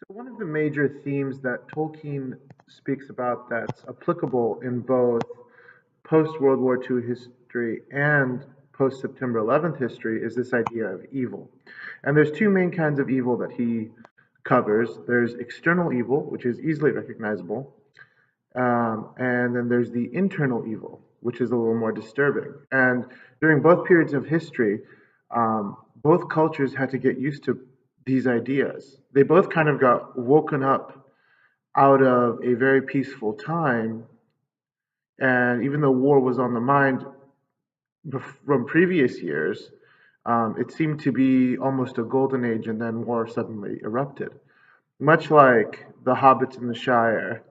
One of the major themes that Tolkien speaks about that's applicable in both post World War II history and post September 11th history is this idea of evil. And there's two main kinds of evil that he covers. There's external evil, which is easily recognizable, and then there's the internal evil, which is a little more disturbing. And during both periods of history, both cultures had to get used to these ideas. They both kind of got woken up out of a very peaceful time. And even though war was on the mind from previous years, it seemed to be almost a golden age, and then war suddenly erupted. Much like the hobbits in the Shire,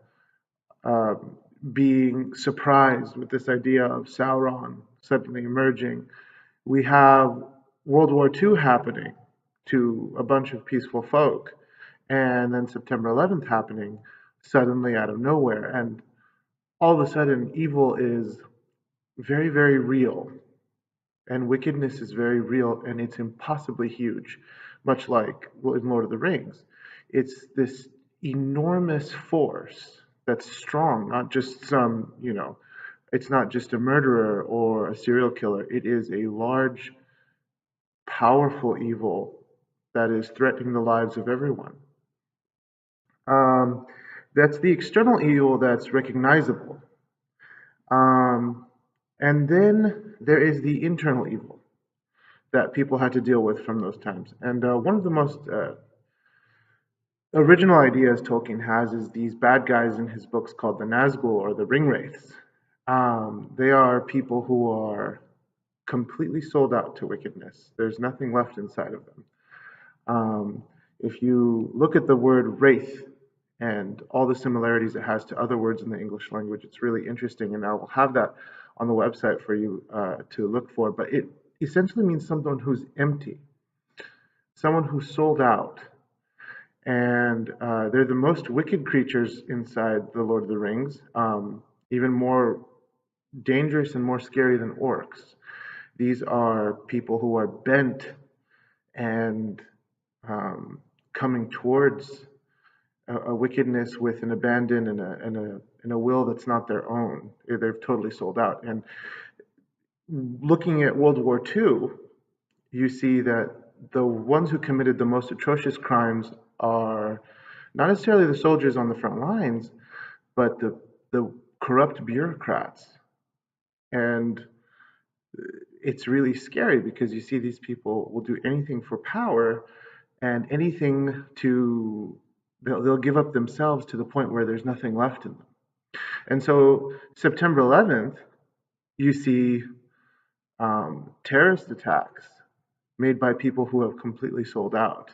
um, being surprised with this idea of Sauron suddenly emerging. We have World War II happening to a bunch of peaceful folk, and then September 11th happening suddenly out of nowhere. And all of a sudden, evil is very, very real, and wickedness is very real, and it's impossibly huge, much like in Lord of the Rings. It's this enormous force that's strong, not just it's not just a murderer or a serial killer. It is a large, powerful evil that is threatening the lives of everyone. Um, that's the external evil that's recognizable. Um, and then there is the internal evil that people had to deal with from those times. And one of the most original ideas Tolkien has is these bad guys in his books called the Nazgul or the Ringwraiths. They are people who are completely sold out to wickedness. There's nothing left inside of them. Um, if you look at the word wraith and all the similarities it has to other words in the English language, it's really interesting, and I will have that on the website for you to look for. But it essentially means someone who's empty, someone who's sold out, and they're the most wicked creatures inside the Lord of the Rings, even more dangerous and more scary than orcs. These are people who are bent and um, coming towards a wickedness with an abandon and a will that's not their own. They're totally sold out. And looking at World War II, you see that the ones who committed the most atrocious crimes are not necessarily the soldiers on the front lines, but the corrupt bureaucrats. And it's really scary because you see these people will do anything for power and anything to they'll give up themselves to the point where there's nothing left in them. And so September 11th, you see terrorist attacks made by people who have completely sold out.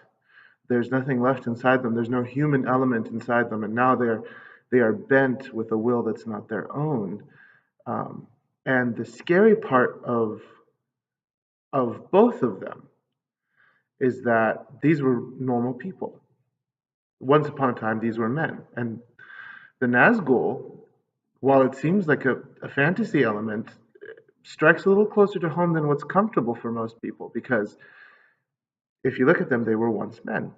There's nothing left inside them. There's no human element inside them, and now they are bent with a will that's not their own. Um, and the scary part of both of them is that these were normal people. Once upon a time, these were men, and the Nazgul, while it seems like a fantasy element, strikes a little closer to home than what's comfortable for most people because if you look at them, they were once men.